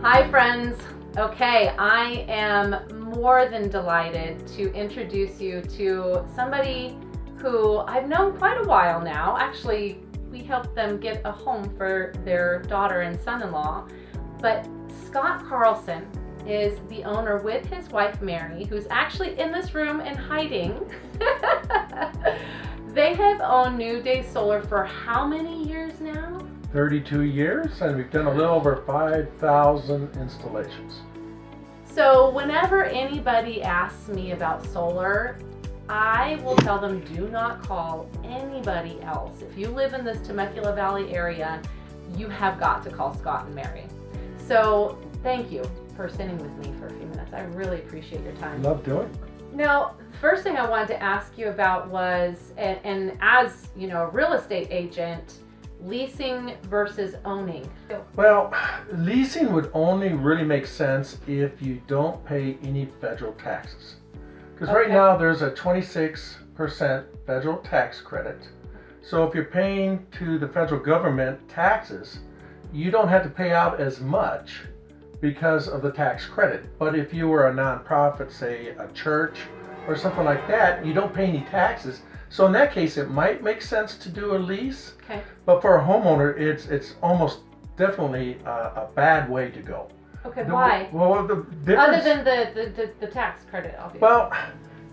Hi friends. Okay, I am more than delighted to introduce you to somebody who I've known quite a while now. Actually, we helped them get a home for their daughter and son-in-law. But Scott Carlson is the owner with his wife Mary, who's actually in this room and hiding. They have owned New Day Solar for how many years now? 32 years, and we've done a little over 5,000 installations. So whenever anybody asks me about solar, I will tell them do not call anybody else. If you live in this Temecula Valley area, you have got to call Scott and Mary. So thank you for sitting with me for a few minutes. I really appreciate your time. Love doing it. Now, first thing I wanted to ask you about was, and as you know, a real estate agent, leasing versus owning. Well, leasing would only really make sense if you don't pay any federal taxes. Because right now there's a 26% federal tax credit. So if you're paying to the federal government taxes, you don't have to pay out as much because of the tax credit. But if you were a nonprofit, say a church or something like that, you don't pay any taxes. So in that case, it might make sense to do a lease. Okay. But for a homeowner, it's almost definitely a bad way to go. Okay, why? Well, the difference, other than the tax credit, obviously. Well,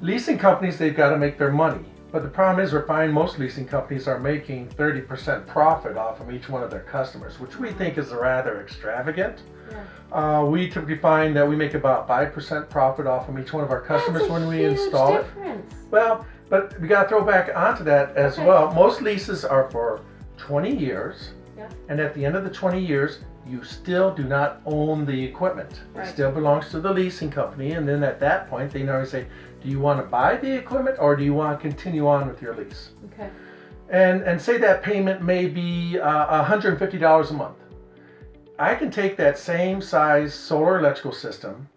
leasing companies, they've got to make their money. But the problem is, we're finding most leasing companies are making 30% profit off of each one of their customers, which we think is rather extravagant. Yeah. We typically find that we make about 5% profit off of each one of our customers when we install it. Well, but we got to throw back onto that as well. Most leases are for 20 years, and at the end of the 20 years, you still do not own the equipment. It still belongs to the leasing company, and then at that point, they normally say, do you want to buy the equipment or do you want to continue on with your lease? Okay. And say that payment may be $150 a month. I can take that same size solar electrical system,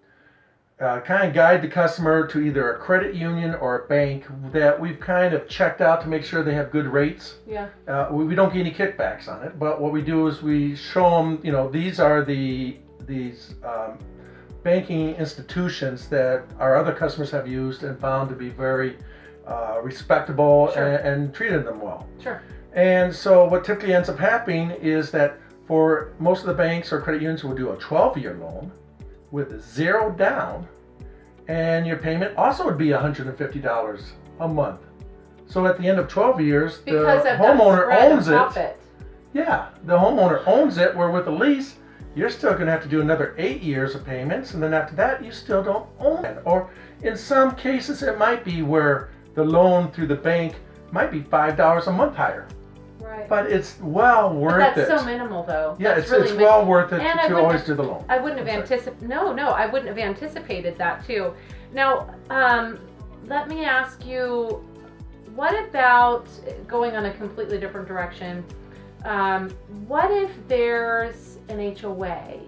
kind of guide the customer to either a credit union or a bank that we've kind of checked out to make sure they have good rates. Yeah. We don't get any kickbacks on it, but what we do is we show them, you know, these are these banking institutions that our other customers have used and found to be very respectable and treated them well. Sure. And so what typically ends up happening is that for most of the banks or credit unions will do a 12-year loan with zero down, and your payment also would be $150 a month. So at the end of 12 years, the homeowner owns it. Yeah, the homeowner owns it, where with a lease, you're still going to have to do another 8 years of payments, and then after that, you still don't own it. Or in some cases, it might be where the loan through the bank might be $5 a month higher. Right. But it's well worth it. That's so minimal, though. Yeah, it's well worth it to always do the loan. I wouldn't have anticipated. No, I wouldn't have anticipated that too. Now, let me ask you, what about going on a completely different direction? What if there's an HOA?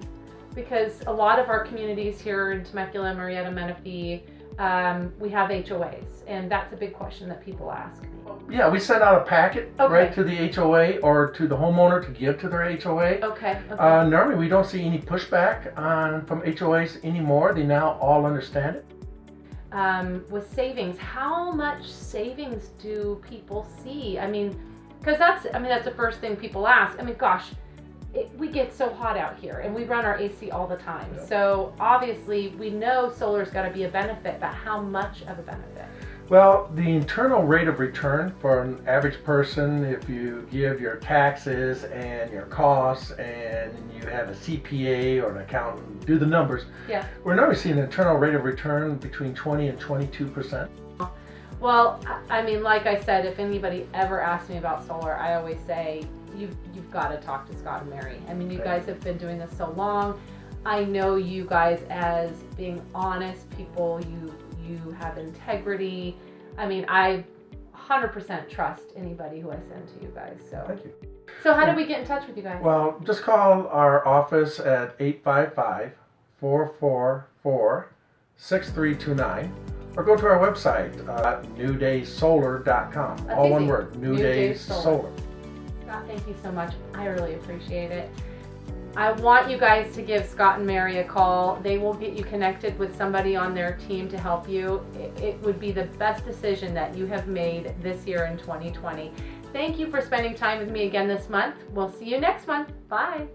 Because a lot of our communities here in Temecula, Murrieta, Menifee, we have HOAs, and that's a big question that people ask. Yeah, we send out a packet right to the HOA or to the homeowner to give to their HOA. Okay. Normally, we don't see any pushback from HOAs anymore. They now all understand it. With savings, how much savings do people see? I mean, because that's the first thing people ask. I mean, gosh, we get so hot out here, and we run our AC all the time. Yep. So obviously, we know solar's got to be a benefit, but how much of a benefit? Well, the internal rate of return for an average person, if you give your taxes and your costs and you have a CPA or an accountant do the numbers, we're normally seeing an internal rate of return between 20 and 22%. Well, I mean, like I said, if anybody ever asks me about solar, I always say, you've got to talk to Scott and Mary. I mean, you guys have been doing this so long. I know you guys as being honest people. You have integrity. I mean, I 100% trust anybody who I send to you guys. So thank you. So how do we get in touch with you guys? Well, just call our office at 855-444-6329 or go to our website, newdaysolar.com. That's all easy. One word, New Day Solar. Scott, thank you so much. I really appreciate it. I want you guys to give Scott and Mary a call. They will get you connected with somebody on their team to help you. It would be the best decision that you have made this year in 2020. Thank you for spending time with me again this month. We'll see you next month. Bye.